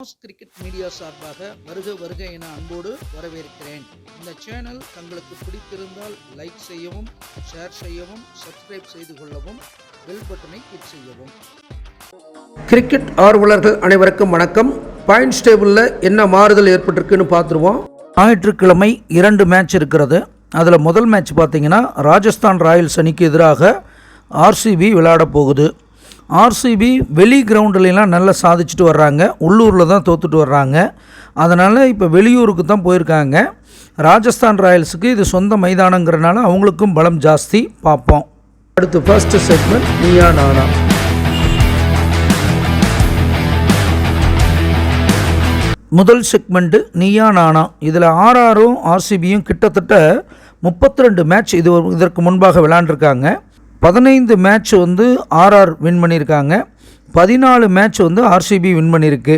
Cricket media சார்பாக வருக வருக என அன்போடு வரவேற்கிறேன். இந்த சேனல் தங்களுக்கு பிடித்திருந்தால் லைக் செய்யவும், ஷேர் செய்யவும், சப்ஸ்கிரைப் செய்து கொள்ளவும், பெல் பட்டனை கிளிக் செய்யவும். கிரிக்கெட் ஆர்வலர்கள் அனைவருக்கும் வணக்கம். பாயிண்ட்ஸ் டேபிளில் என்ன மாறுதல் ஏற்பட்டிருக்குன்னு பார்த்துருவோம். ஞாயிற்றுக்கிழமை 2 மேட்ச் இருக்கிறது. அதில் முதல் மேட்ச் பார்த்தீங்கன்னா ராஜஸ்தான் ராயல்ஸ் அணிக்கு எதிராக ஆர்சிபி விளையாட போகுது. ஆர்சிபி வெளி கிரவுண்டுலாம் நல்லா சாதிச்சுட்டு வர்றாங்க, உள்ளூரில் தான் தோற்றுட்டு வர்றாங்க. அதனால் இப்போ வெளியூருக்கு தான் போயிருக்காங்க. ராஜஸ்தான் ராயல்ஸுக்கு இது சொந்த மைதானங்கிறனால அவங்களுக்கும் பலம் ஜாஸ்தி. பார்ப்போம். அடுத்து ஃபர்ஸ்ட் செக்மெண்ட் நீயா நானா. முதல் செக்மெண்ட்டு நீயா நானா. இதில் ஆர்ஆரும் ஆர்சிபியும் கிட்டத்தட்ட 32 மேட்ச் இதற்கு முன்பாக விளையாண்டுருக்காங்க. 15 மேட்ச் ஆர்ஆர் வின் பண்ணியிருக்காங்க, 14 மேட்ச் ஆர்சிபி வின் பண்ணியிருக்கு.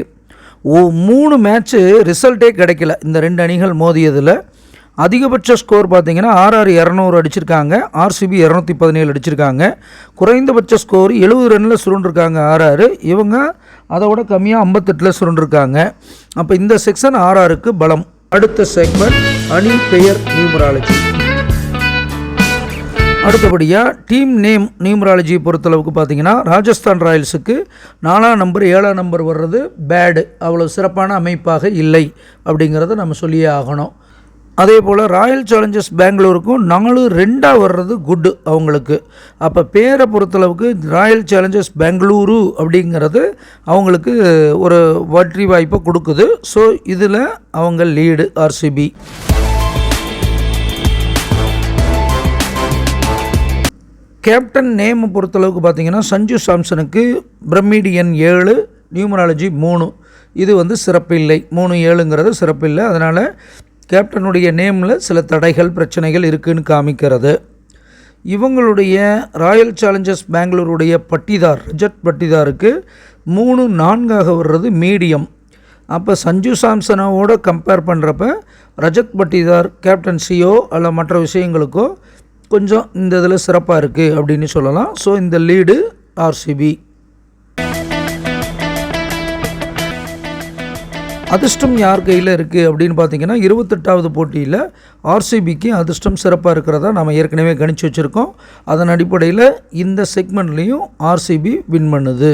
3 மேட்ச்சு ரிசல்ட்டே கிடைக்கல இந்த 2 அணிகள் மோதியதில். அதிகபட்ச ஸ்கோர் பார்த்திங்கன்னா ஆர்ஆர் 200 அடிச்சிருக்காங்க, ஆர்சிபி 217 அடிச்சிருக்காங்க. குறைந்தபட்ச ஸ்கோர் 70 ரனில் சுருண்டிருக்காங்க ஆர்ஆர். இவங்க அதை விட கம்மியாக 58 சுருண்டிருக்காங்க. அப்போ இந்த செக்ஷன் ஆர்ஆருக்கு பலம். அடுத்த செக்மெண்ட் அணி பெயர் நியூமராலஜி. அடுத்தபடியாக டீம் நேம் நியூமராலஜியை பொறுத்தளவுக்கு பார்த்திங்கன்னா ராஜஸ்தான் ராயல்ஸுக்கு 4ஆம் நம்பர் 7ஆம் நம்பர் வர்றது பேடு, அவ்வளோ சிறப்பான அமைப்பாக இல்லை அப்படிங்கிறத நம்ம சொல்லியே ஆகணும். அதே போல் ராயல் சேலஞ்சர்ஸ் பெங்களூருக்கும் 4-2 வர்றது குட்டு அவங்களுக்கு. அப்போ பேரை பொறுத்தளவுக்கு ராயல் சேலஞ்சர்ஸ் பெங்களூரு அப்படிங்கிறது அவங்களுக்கு ஒரு வெற்றி வாய்ப்பை கொடுக்குது. ஸோ இதில் அவங்க லீடு ஆர்சிபி. கேப்டன் நேம் பொறுத்தளவுக்கு பார்த்திங்கன்னா சஞ்சு சாம்சனுக்கு பிரமிடியன் 7, நியூமராலஜி 3. இது சிறப்பில்லை. 3-7ங்கிறது சிறப்பில்லை. அதனால் கேப்டனுடைய நேமில் சில தடைகள் பிரச்சனைகள் இருக்குதுன்னு காமிக்கிறது. இவங்களுடைய ராயல் சேலஞ்சர்ஸ் பெங்களூருடைய பட்டிதார் ரஜத் பட்டிதாருக்கு 3-4 வர்றது மீடியம். அப்போ சஞ்சு சாம்சனோட கம்பேர் பண்ணுறப்ப ரஜத் பட்டிதார் கேப்டன்சியோ அல்ல மற்ற விஷயங்களுக்கோ கொஞ்சம் இந்த இதில் சிறப்பாக இருக்குது அப்படின்னு சொல்லலாம். ஸோ இந்த லீடு ஆர்சிபி. அதிர்ஷ்டம் யார் கையில் இருக்குது அப்படின்னு பார்த்தீங்கன்னா 28வது போட்டியில் ஆர்சிபிக்கு அதிர்ஷ்டம் சிறப்பாக இருக்கிறதா நம்ம ஏற்கனவே கணிச்சு வச்சுருக்கோம். அதன் அடிப்படையில் இந்த செக்மெண்ட்லேயும் ஆர்சிபி வின் பண்ணுது.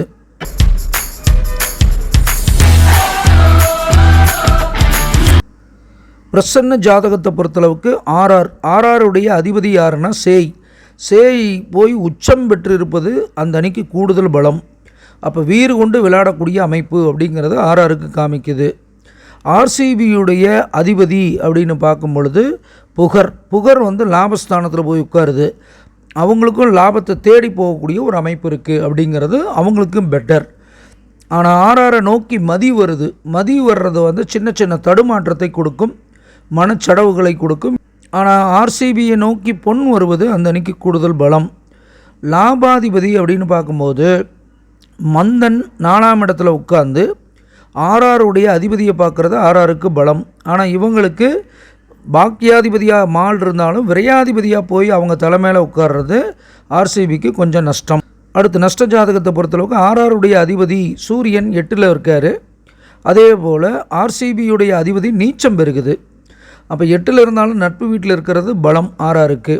பிரசன்ன ஜாதகத்தை பொறுத்தளவுக்கு ஆர்ஆருடைய அதிபதி யாருன்னா சேய் போய் உச்சம் பெற்று இருப்பது அந்த அணிக்கு கூடுதல் பலம். அப்போ வீறு கொண்டு விளையாடக்கூடிய அமைப்பு அப்படிங்கிறது ஆர்ஆருக்கு காமிக்குது. ஆர்சிபியுடைய அதிபதி அப்படின்னு பார்க்கும் பொழுது புகர் லாபஸ்தானத்தில் போய் உட்காருது. அவங்களுக்கும் லாபத்தை தேடி போகக்கூடிய ஒரு அமைப்பு இருக்குது அப்படிங்கிறது அவங்களுக்கும் பெட்டர். ஆனால் ஆர்ஆரை நோக்கி மதி வர்றது சின்ன சின்ன தடுமாற்றத்தை கொடுக்கும், மனச்சடவுகளை கொடுக்கும். ஆனால் ஆர்சிபியை நோக்கி பொன் வருவது அந்த அணிக்கு கூடுதல் பலம். லாபாதிபதி அப்படின்னு பார்க்கும்போது மந்தன் 4ஆம் இடத்துல உட்கார்ந்து ஆர்ஆருடைய அதிபதியை பார்க்குறது ஆர்ஆருக்கு பலம். ஆனால் இவங்களுக்கு பாக்கியாதிபதியாக மால் இருந்தாலும் விரையாதிபதியாக போய் அவங்க தலைமையில் உட்கார்றது ஆர்சிபிக்கு கொஞ்சம் நஷ்டம். அடுத்து நஷ்ட ஜாதகத்தை பொறுத்தளவுக்கு ஆர்ஆருடைய அதிபதி சூரியன் 8ல் இருக்கார். அதே போல் ஆர்சிபியுடைய அதிபதி நீச்சம் பெருகுது. அப்போ 8ல் இருந்தாலும் நட்பு வீட்டில் இருக்கிறது பலம் ஆர்ஆருக்கு.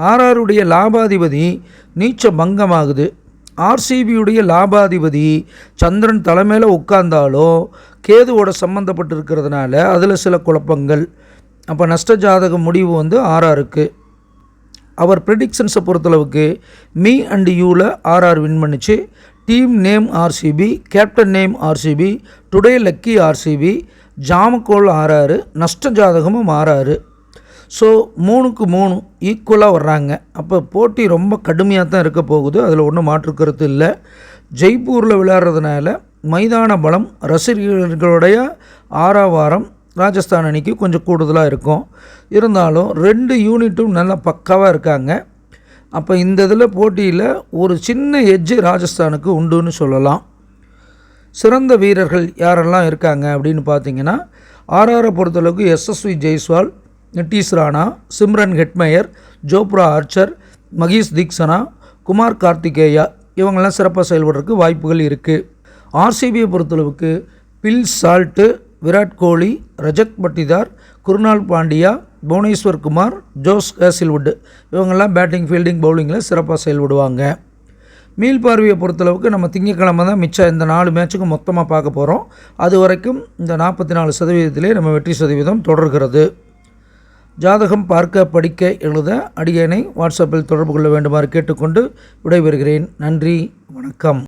ஆர்ஆருடைய லாபாதிபதி நீச்ச பங்கமாகுது. ஆர்சிபியுடைய லாபாதிபதி சந்திரன் தலைமையில் உட்கார்ந்தாலும் கேதுவோட சம்மந்தப்பட்டு இருக்கிறதுனால அதில் சில குழப்பங்கள். அப்போ நஷ்ட ஜாதக முடிவு ஆர்ஆருக்கு. அவர் ப்ரெடிக்ஷன்ஸை பொறுத்தளவுக்கு மீ அண்ட் யூவில் ஆர்ஆர் வின் பண்ணிச்சு. Team name RCB, captain name RCB, today lucky RCB, ஜாமக்கோல் ஆர்ஆர், நஷ்ட ஜாதகமும் ஆர்ஆர். ஸோ 3-3 ஈக்குவலாக வர்றாங்க. அப்போ போட்டி ரொம்ப கடுமையாக தான் இருக்க போகுது, அதில் ஒன்றும் மாற்றுக்கிறது இல்லை. ஜெய்ப்பூரில் விளையாடுறதுனால மைதான பலம் ரசிகர்களுடைய ஆரவாரம் ராஜஸ்தான் அணிக்கு கொஞ்சம் கூடுதலாக இருக்கும். இருந்தாலும் 2 யூனிட்டும் நல்லா பக்காவாக இருக்காங்க. அப்போ இந்த இதில் போட்டியில் ஒரு சின்ன எட்ஜு ராஜஸ்தானுக்கு உண்டுன்னு சொல்லலாம். சிறந்த வீரர்கள் யாரெல்லாம் இருக்காங்க அப்படின்னு பார்த்தீங்கன்னா ஆர்ஆரை பொறுத்தளவுக்கு Yashasvi Jaiswal, Nitish Rana, Shimron Hetmyer, Jofra Archer, Maheesh Theekshana, Kumar Kartikeya இவங்கெல்லாம் சிறப்பாக செயல்படுறதுக்கு வாய்ப்புகள் இருக்குது. ஆர்சிபியை பொறுத்தளவுக்கு Phil Salt, Virat Kohli, Rajat Patidar, Krunal Pandya, Bhuvneshwar Kumar, Josh Hazlewood இவங்கெல்லாம் பேட்டிங், ஃபீல்டிங், பவுலிங்கில் சிறப்பாக செயல்படுவாங்க. மீள்பார்வையை பொறுத்தளவுக்கு நம்ம திங்கக்கிழமை தான் மிச்சம் இந்த 4 மேட்சுக்கும் மொத்தமாக பார்க்க போகிறோம். அது வரைக்கும் இந்த 44% நம்ம வெற்றி சதவீதம் தொடர்கிறது. ஜாதகம் பார்க்க, படிக்க, எழுத அடியேனை வாட்ஸ்அப்பில் தொடர்பு கொள்ள வேண்டுமாறு கேட்டுக்கொண்டு விடைபெறுகிறேன். நன்றி, வணக்கம்.